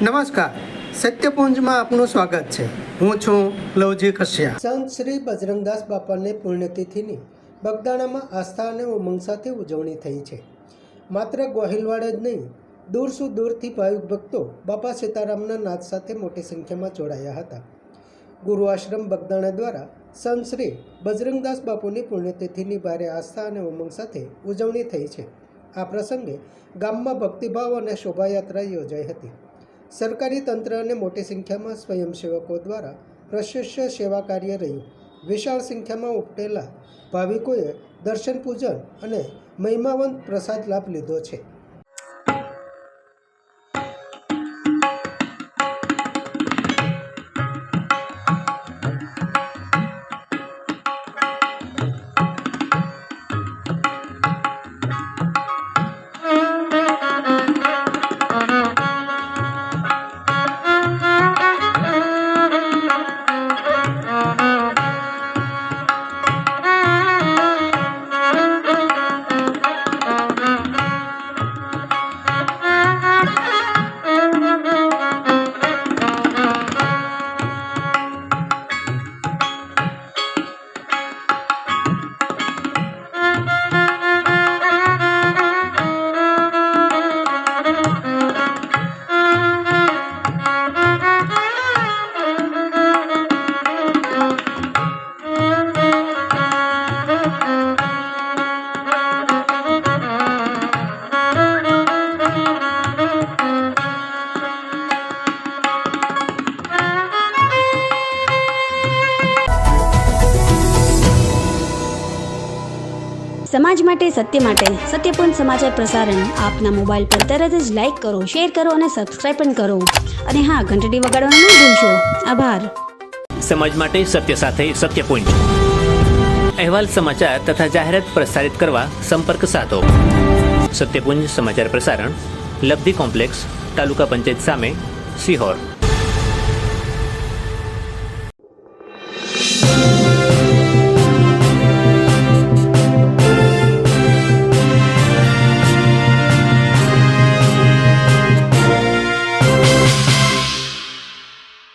નમસ્કાર, સત્યપુંજમાં આપનું સ્વાગત છે. હું છું લવજી કશ્યા. સંત શ્રી બજરંગદાસ બાપાની પુણ્યતિથિની બગદાણામાં આસ્થા અને ઉમંગ સાથે ઉજવણી થઈ છે. માત્ર ગોહિલવાડ જ નહીં, દૂર સુદૂરથી ભાવિક ભક્તો બાપા સીતારામના નાદ સાથે મોટી સંખ્યામાં જોડાયા હતા. ગુરુ આશ્રમ બગદાણા દ્વારા સંત શ્રી બજરંગદાસ બાપુની પુણ્યતિથિની ભારે આસ્થા અને ઉમંગ સાથે ઉજવણી થઈ છે. આ પ્રસંગે ગામમાં ભક્તિભાવ અને શોભાયાત્રા યોજાઈ હતી. સરકારી તંત્ર અને મોટી સંખ્યામાં સ્વયંસેવકો દ્વારા પ્રશસ્ય સેવા કાર્ય રહ્યું. વિશાળ સંખ્યામાં ઉપટેલા ભાવિકોએ દર્શન પૂજન અને મહિમાવંત પ્રસાદ લાભ લીધો છે. સમાજ માટે, સત્ય માટે, સત્યપૂર્ણ સમાચાર પ્રસારણ આપના મોબાઈલ પર તરત જ લાઈક કરો, શેર કરો અને સબસ્ક્રાઇબ પણ કરો. અને હા, ઘંટડી વગાડવાનું ન ભૂલશો. આભાર. સમાજ માટે સત્ય સાથે સત્યપુંજ. અહેવાલ, સમાચાર તથા જાહેરાત પ્રસારિત કરવા સંપર્ક સાધો. સત્યપુંજ સમાચાર પ્રસારણ, લબ્ધિ કોમ્પ્લેક્સ, તાલુકા પંચાયત સામે, સિહોર.